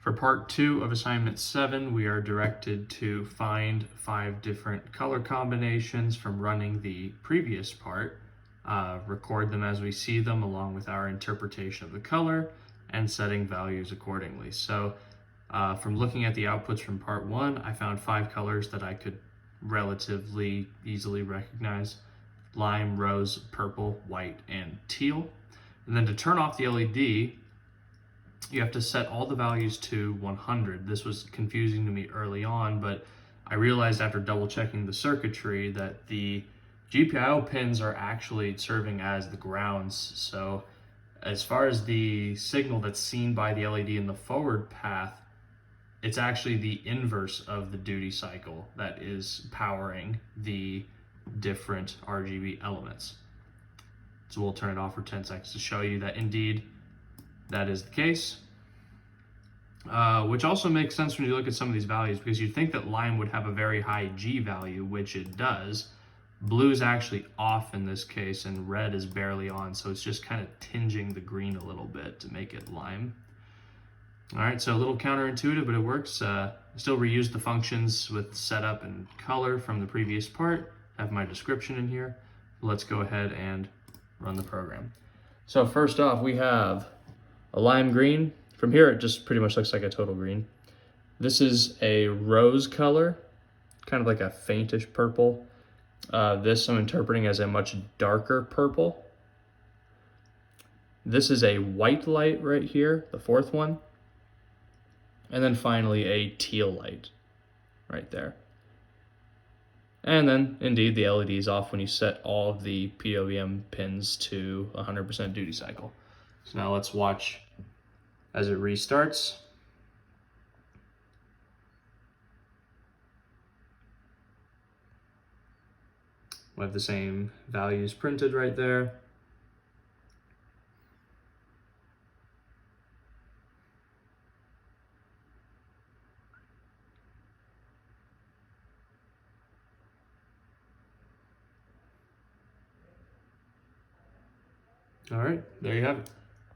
For part 2 of assignment 7, we are directed to find 5 different color combinations from running the previous part, record them as we see them along with our interpretation of the color, and setting values accordingly. So from looking at the outputs from part 1, I found 5 colors that I could relatively easily recognize: lime, rose, purple, white, and teal. And then to turn off the LED, you have to set all the values to 100. This was confusing to me early on, but I realized after double checking the circuitry that the GPIO pins are actually serving as the grounds. So as far as the signal that's seen by the LED in the forward path, it's actually the inverse of the duty cycle that is powering the different RGB elements. So we'll turn it off for 10 seconds to show you that indeed that is the case, which also makes sense when you look at some of these values, because you'd think that lime would have a very high G value, which it does. Blue is actually off in this case, and red is barely on, so it's just kind of tinging the green a little bit to make it lime. All right, so a little counterintuitive, but it works. Still reuse the functions with setup and color from the previous part. I have my description in here. Let's go ahead and run the program. So first off, we have a lime green. From here, it just pretty much looks like a total green. This is a rose color, kind of like a faintish purple. This I'm interpreting as a much darker purple. This is a white light right here, the fourth one. And then finally a teal light right there. And then indeed the LED is off when you set all of the PWM pins to 100% duty cycle. So now let's watch as it restarts. We have the same values printed right there. All right, there you have it.